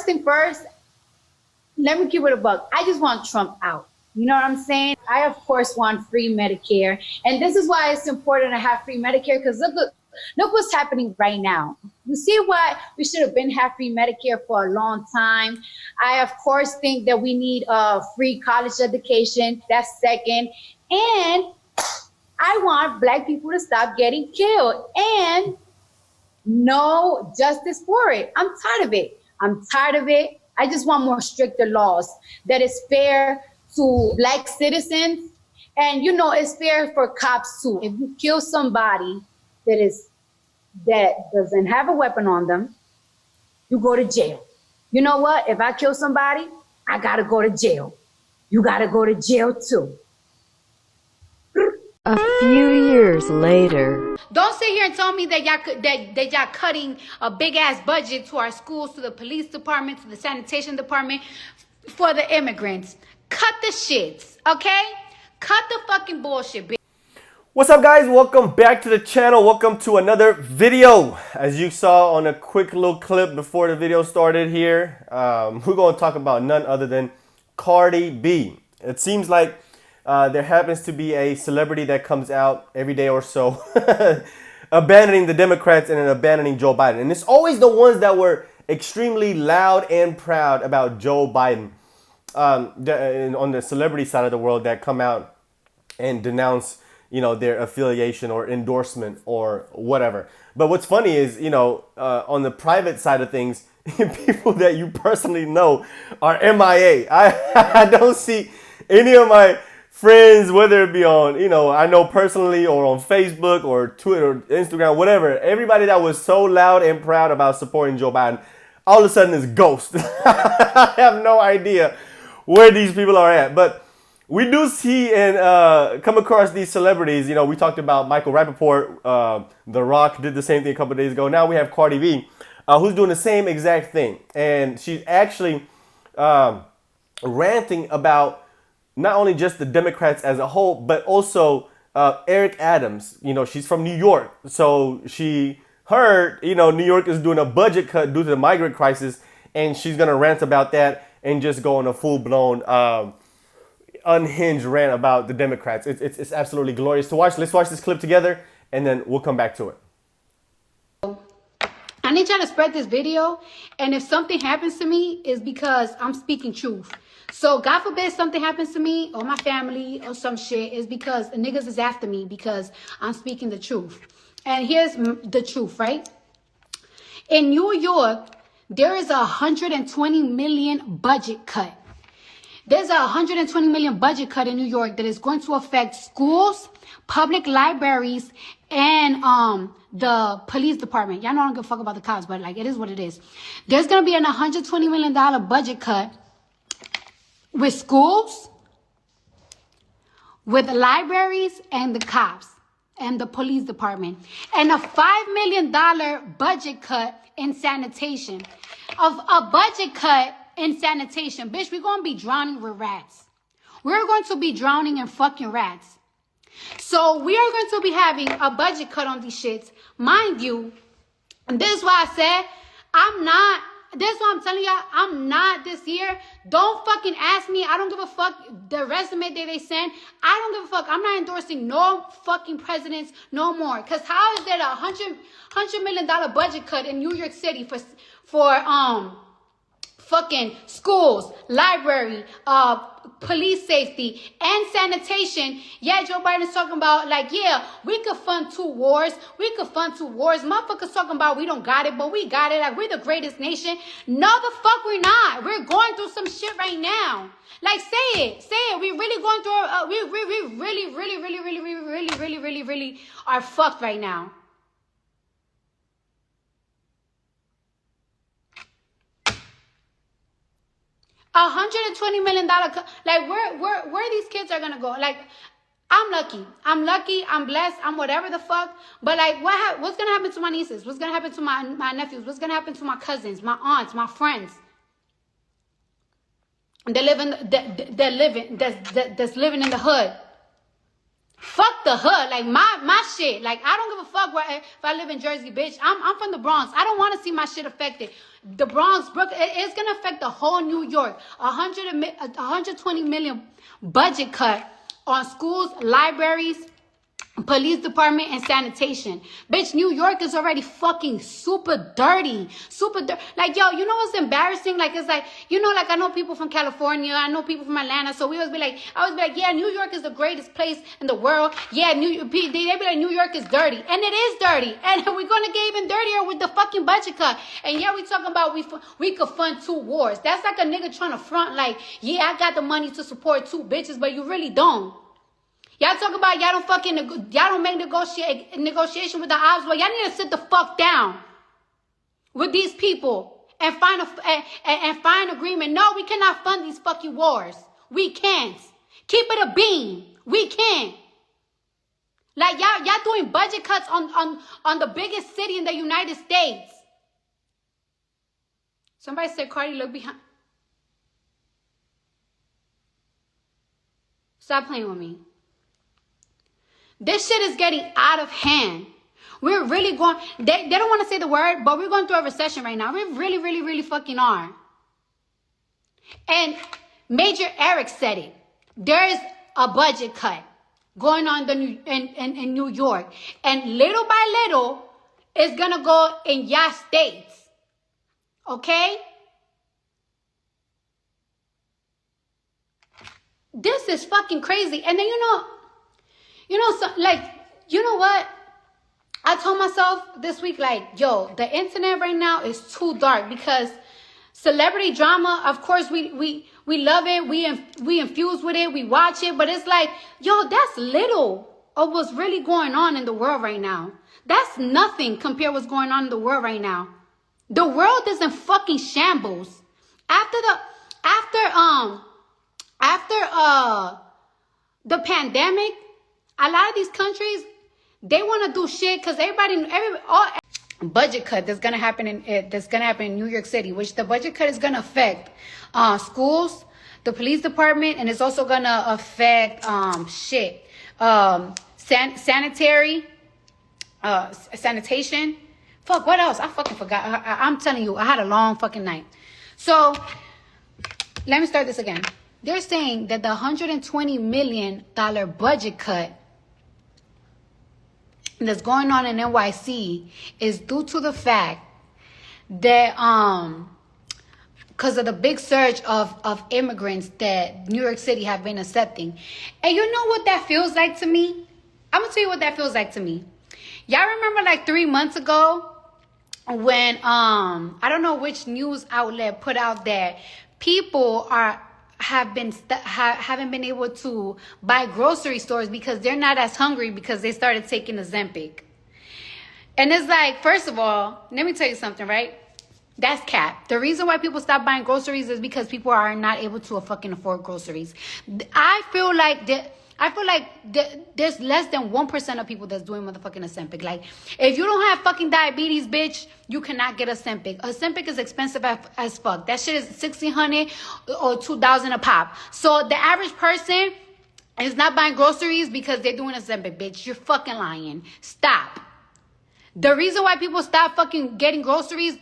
first thing first, let me keep it a buck. I just want Trump out. You know what I'm saying? I, of course, want free Medicare. And this is why it's important to have free Medicare, because look what's happening right now. You see what? We should have been have free Medicare for a long time. I, of course, think that we need free college education. That's second. And I want Black people to stop getting killed and no justice for it. I'm tired of it. I'm tired of it. I just want more stricter laws that is fair to Black citizens. And, you know, it's fair for cops too. If you kill somebody that doesn't have a weapon on them, you go to jail. You know what? If I kill somebody, I got to go to jail. You got to go to jail too. A few years later. Don't sit here and tell me that y'all cutting a big ass budget to our schools, to the police department, to the sanitation department for the immigrants. Cut the shits, okay? Cut the fucking bullshit, bitch. What's up, guys? Welcome back to the channel. Welcome to another video. As you saw on a quick little clip before the video started here, we're going to talk about none other than Cardi B. It seems like there happens to be a celebrity that comes out every day or so abandoning the Democrats and abandoning Joe Biden. And it's always the ones that were extremely loud and proud about Joe Biden on the celebrity side of the world that come out and denounce, you know, their affiliation or endorsement or whatever. But what's funny is, you know, on the private side of things, people that you personally know are MIA. I don't see any of my friends, whether it be on, you know, I know personally or on Facebook or Twitter or Instagram, whatever, everybody that was so loud and proud about supporting Joe Biden, all of a sudden is ghost. I have no idea where these people are at. But we do see and come across these celebrities. You know, we talked about Michael Rappaport. The Rock did the same thing a couple of days ago. Now we have Cardi B, who's doing the same exact thing. And she's actually ranting about not only just the Democrats as a whole, but also Eric Adams. You know, she's from New York. So she heard, you know, New York is doing a budget cut due to the migrant crisis. And she's going to rant about that and just go on a full-blown unhinged rant about the Democrats. It's absolutely glorious to watch. Let's watch this clip together, and then we'll come back to it. I need y'all to spread this video, and if something happens to me, it's because I'm speaking truth. So God forbid something happens to me or my family or some shit, is because the niggas is after me because I'm speaking the truth. And here's the truth, right? In New York, there is a 120 million budget cut. There's a 120 million budget cut in New York that is going to affect schools, public libraries, and the police department. Y'all know I don't give a fuck about the cops, but like, it is what it is. There's going to be an $120 million budget cut with schools, with the libraries, and the cops, and the police department. And a $5 million budget cut in sanitation. Of a budget cut in sanitation. Bitch, we're going to be drowning with rats. We're going to be drowning in fucking rats. So we are going to be having a budget cut on these shits. Mind you, and this is why I said, this is what I'm telling y'all, I'm not this year. Don't fucking ask me. I don't give a fuck the resume that they send. I don't give a fuck. I'm not endorsing no fucking presidents no more. Because how is there a $100 million budget cut in New York City for fucking schools, library, police safety, and sanitation? Yeah, Joe Biden's talking about, like, yeah, we could fund two wars. We could fund two wars. Motherfuckers talking about we don't got it, but we got it. Like, we're the greatest nation. No, the fuck we're not. We're going through some shit right now. Like, say it. Say it. We're really going through, we really are fucked right now. $120 million, like where these kids are gonna go? Like, I'm lucky, I'm blessed, I'm whatever the fuck. But like, what's gonna happen to my nieces? What's gonna happen to my nephews? What's gonna happen to my cousins, my aunts, my friends? That's living in the hood. Fuck the hood, like my shit. Like I don't give a fuck where if I live in Jersey, bitch. I'm from the Bronx. I don't want to see my shit affected. The Bronx, Brooklyn, it's gonna affect the whole New York. 120 million budget cut on schools, libraries, police department, and sanitation. Bitch, New York is already fucking super dirty. Like, yo, you know what's embarrassing? Like, it's like, you know, like I know people from California, I know people from Atlanta, so I always be like, yeah, New York is the greatest place in the world. Yeah, they be like, New York is dirty. And it is dirty. And we're gonna get even dirtier with the fucking budget cut. And yeah, we talking about we could fund 2 wars. That's like a nigga trying to front like, yeah, I got the money to support 2 bitches, but you really don't. Y'all talk about y'all don't make negotiation with the ops, but y'all need to sit the fuck down with these people and find agreement. No, we cannot fund these fucking wars. We can't. Keep it a beam. We can't. Like y'all doing budget cuts on the biggest city in the United States. Somebody said, Cardi, look behind. Stop playing with me. This shit is getting out of hand. We're really going, they don't want to say the word, but we're going through a recession right now. We really, really, really fucking are. And Major Eric said it. There is a budget cut going on in New York. And little by little, it's going to go in your states. Okay? This is fucking crazy. And then, so, like, you know what? I told myself this week, like, yo, the internet right now is too dark because celebrity drama, of course, we love it. We infuse with it. We watch it. But it's like, yo, that's little of what's really going on in the world right now. That's nothing compared to what's going on in the world right now. The world is in fucking shambles. After the pandemic, a lot of these countries, they want to do shit because all budget cut that's gonna happen in New York City, which the budget cut is gonna affect schools, the police department, and it's also gonna affect sanitation. Fuck, what else? I fucking forgot. I'm telling you, I had a long fucking night. So let me start this again. They're saying that the $120 million budget cut that's going on in NYC is due to the fact that because of the big surge of immigrants that New York City have been accepting. And you know what that feels like to me? I'm gonna tell you what that feels like to me. Y'all remember like 3 months ago when I don't know which news outlet put out that people haven't been able to buy grocery stores because they're not as hungry because they started taking Ozempic. And it's like, first of all, let me tell you something, right? That's cap. The reason why people stop buying groceries is because people are not able to fucking afford groceries. I feel like there's less than 1% of people that's doing motherfucking Ozempic. Like, if you don't have fucking diabetes, bitch, you cannot get Ozempic. Ozempic is expensive as fuck. That shit is $1,600 or $2,000 a pop. So the average person is not buying groceries because they're doing Ozempic, bitch. You're fucking lying. Stop. The reason why people stop fucking getting groceries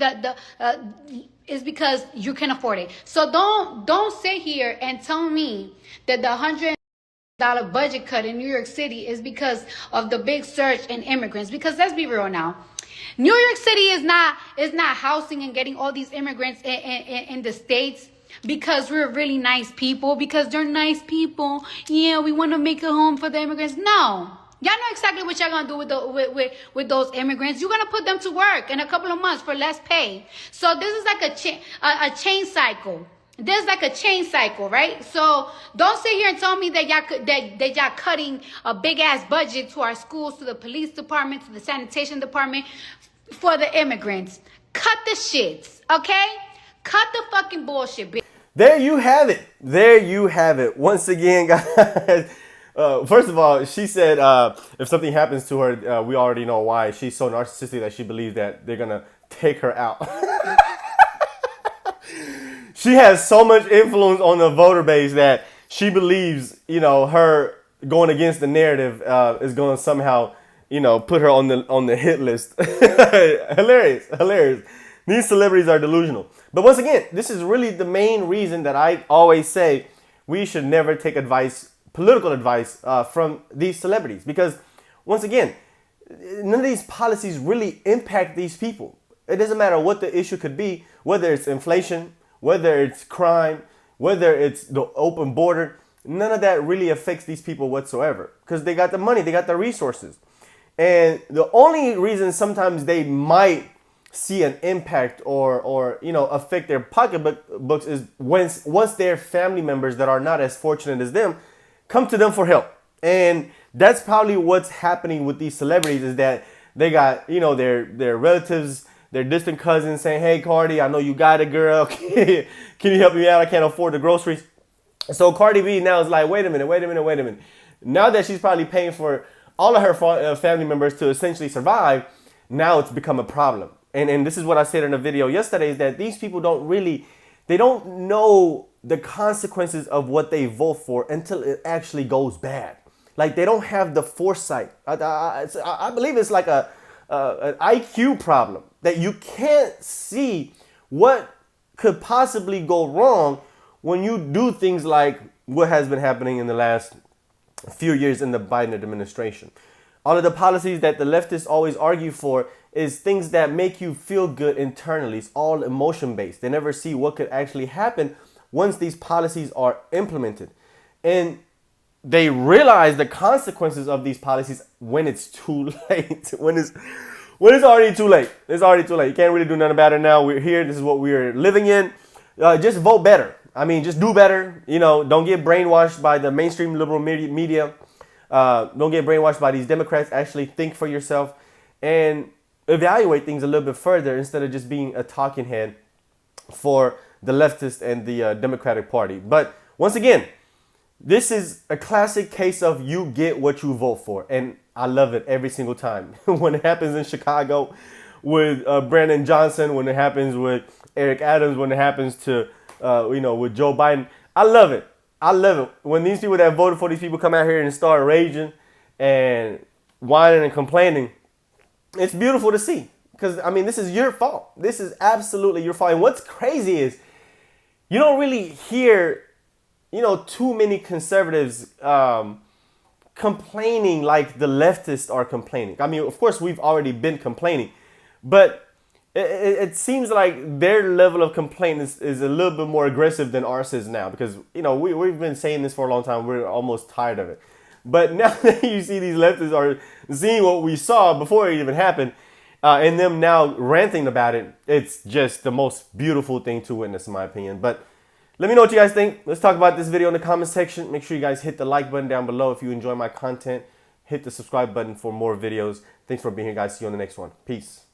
is because you can afford it. So don't sit here and tell me that the $100 budget cut in New York City is because of the big surge in immigrants. Because let's be real now, New York City is not housing and getting all these immigrants in the States because we're really nice people, because they're nice people. Yeah, we want to make a home for the immigrants. No. Y'all know exactly what y'all gonna do with those immigrants. You're gonna put them to work in a couple of months for less pay. So this is like a chain cycle. There's like a chain cycle, right? So don't sit here and tell me that y'all cutting a big ass budget to our schools, to the police department, to the sanitation department for the immigrants. Cut the shits, okay? Cut the fucking bullshit, bitch. There you have it. There you have it. Once again, guys. First of all, she said if something happens to her, we already know why. She's so narcissistic that she believes that they're gonna take her out. She has so much influence on the voter base that she believes, her going against the narrative is going to somehow, put her on the hit list. Hilarious. These celebrities are delusional. But once again, this is really the main reason that I always say we should never take political advice from these celebrities, because once again, none of these policies really impact these people. It doesn't matter what the issue could be, whether it's inflation, whether it's crime, whether it's the open border. None of that really affects these people whatsoever, because they got the money, they got the resources. And the only reason sometimes they might see an impact or affect their pocketbooks is once their family members that are not as fortunate as them come to them for help. And that's probably what's happening with these celebrities, is that they got their relatives, their distant cousins saying, "Hey Cardi, I know you got it, girl. Can you help me out? I can't afford the groceries." So Cardi B now is like, wait a minute. Now that she's probably paying for all of her family members to essentially survive, now it's become a problem. And this is what I said in a video yesterday, is that these people don't know the consequences of what they vote for until it actually goes bad. Like, they don't have the foresight. I believe it's like an IQ problem, that you can't see what could possibly go wrong when you do things like what has been happening in the last few years in the Biden administration. All of the policies that the leftists always argue for is things that make you feel good internally. It's all emotion based. They never see what could actually happen once these policies are implemented. And they realize the consequences of these policies when it's too late. when it's already too late. It's already too late. You can't really do nothing about it now. We're here. This is what we're living in. Just vote better. I mean, just do better. Don't get brainwashed by the mainstream liberal media. Don't get brainwashed by these Democrats. Actually think for yourself and evaluate things a little bit further, instead of just being a talking head for the leftist and the Democratic Party. But once again, this is a classic case of you get what you vote for. And I love it every single time. When it happens in Chicago with Brandon Johnson, when it happens with Eric Adams, when it happens to, with Joe Biden, I love it. When these people that voted for these people come out here and start raging and whining and complaining, it's beautiful to see. Because, I mean, this is your fault. This is absolutely your fault. And what's crazy is you don't really hear, too many conservatives complaining like the leftists are complaining. I mean, of course, we've already been complaining. But it seems like their level of complaint is a little bit more aggressive than ours is now. Because, we've been saying this for a long time. We're almost tired of it. But now that you see these leftists are seeing what we saw before it even happened, and them now ranting about it, it's just the most beautiful thing to witness, in my opinion. But let me know what you guys think. Let's talk about this video in the comment section. Make sure you guys hit the like button down below if you enjoy my content. Hit the subscribe button for more videos. Thanks for being here, guys. See you on the next one. Peace.